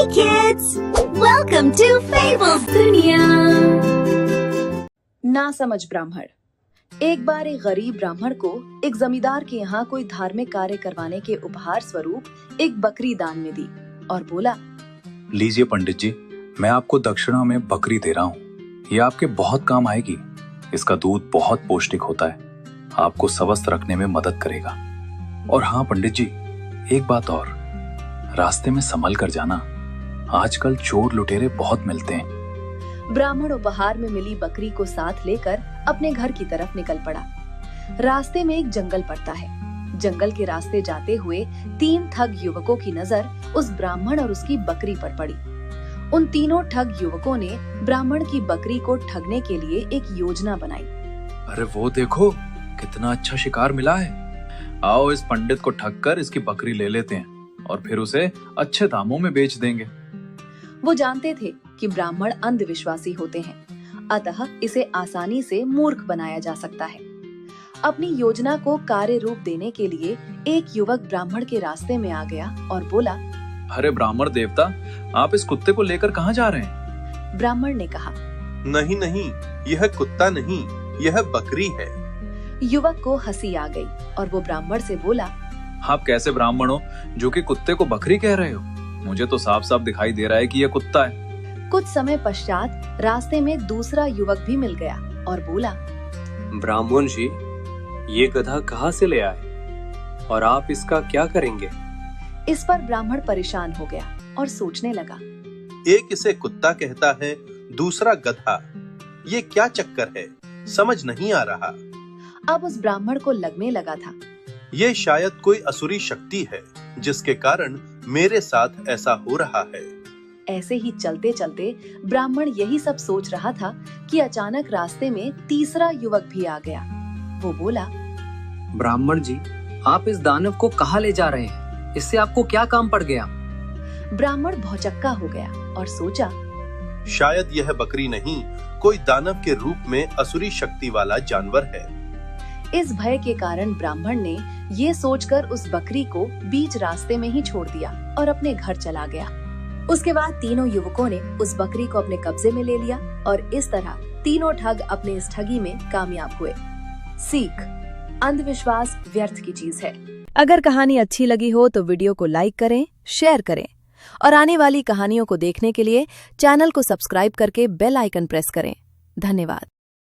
kids! Welcome to Fables दुनिया। ना समझ ब्राह्मण। एक बार एक गरीब ब्राह्मण को एक जमींदार के यहाँ कोई धार्मिक कार्य करवाने के उपहार स्वरूप एक बकरी दान में दी और बोला, लीजिए पंडित जी, मैं आपको दक्षिणा में बकरी दे रहा हूँ। ये आपके बहुत काम आएगी। इसका दूध बहुत पौष्टिक होता है, आपको स्वस्थ रखने में मदद करेगा। और हाँ पंडित जी, एक बात और, रास्ते में संभल कर जाना, आजकल चोर लुटेरे बहुत मिलते हैं। ब्राह्मण उपहार में मिली बकरी को साथ लेकर अपने घर की तरफ निकल पड़ा। रास्ते में एक जंगल पड़ता है। जंगल के रास्ते जाते हुए 3 ठग युवकों की नजर उस ब्राह्मण और उसकी बकरी पर पड़ी। उन तीनों ठग युवकों ने ब्राह्मण की बकरी को ठगने के लिए एक योजना बनाई। अरे वो देखो, कितना अच्छा शिकार मिला है। आओ इस पंडित को ठग कर इसकी बकरी ले लेते हैं और फिर उसे अच्छे दामों में बेच देंगे। वो जानते थे कि ब्राह्मण अंधविश्वासी होते हैं, अतः इसे आसानी से मूर्ख बनाया जा सकता है। अपनी योजना को कार्य रूप देने के लिए एक युवक ब्राह्मण के रास्ते में आ गया और बोला, अरे ब्राह्मण देवता, आप इस कुत्ते को लेकर कहाँ जा रहे हैं? ब्राह्मण ने कहा, नहीं नहीं, यह कुत्ता नहीं, यह बकरी है। युवक को हंसी आ गई और वो ब्राह्मण से बोला, आप कैसे ब्राह्मण हो जो कि कुत्ते को बकरी कह रहे हो? मुझे तो साफ साफ दिखाई दे रहा है कि यह कुत्ता है। कुछ समय पश्चात रास्ते में दूसरा युवक भी मिल गया और बोला, ब्राह्मण जी, ये गधा कहाँ से ले आए और आप इसका क्या करेंगे? इस पर ब्राह्मण परेशान हो गया और सोचने लगा, एक इसे कुत्ता कहता है, दूसरा गधा। ये क्या चक्कर है, समझ नहीं आ रहा। अब उस ब्राह्मण को लगने लगा था, ये शायद कोई असुरी शक्ति है जिसके कारण मेरे साथ ऐसा हो रहा है। ऐसे ही चलते चलते ब्राह्मण यही सब सोच रहा था कि अचानक रास्ते में तीसरा युवक भी आ गया। वो बोला, ब्राह्मण जी, आप इस दानव को कहाँ ले जा रहे हैं? इससे आपको क्या काम पड़ गया? ब्राह्मण भौचक्का हो गया और सोचा, शायद यह बकरी नहीं, कोई दानव के रूप में असुरी शक्ति वाला जानवर है। इस भय के कारण ब्राह्मण ने ये सोचकर उस बकरी को बीच रास्ते में ही छोड़ दिया और अपने घर चला गया। उसके बाद तीनों युवकों ने उस बकरी को अपने कब्जे में ले लिया और इस तरह तीनों ठग अपने इस ठगी में कामयाब हुए। सीख, अंधविश्वास व्यर्थ की चीज है। अगर कहानी अच्छी लगी हो तो वीडियो को लाइक करें, शेयर करें और आने वाली कहानियों को देखने के लिए चैनल को सब्सक्राइब करके बेल आइकन प्रेस करें। धन्यवाद।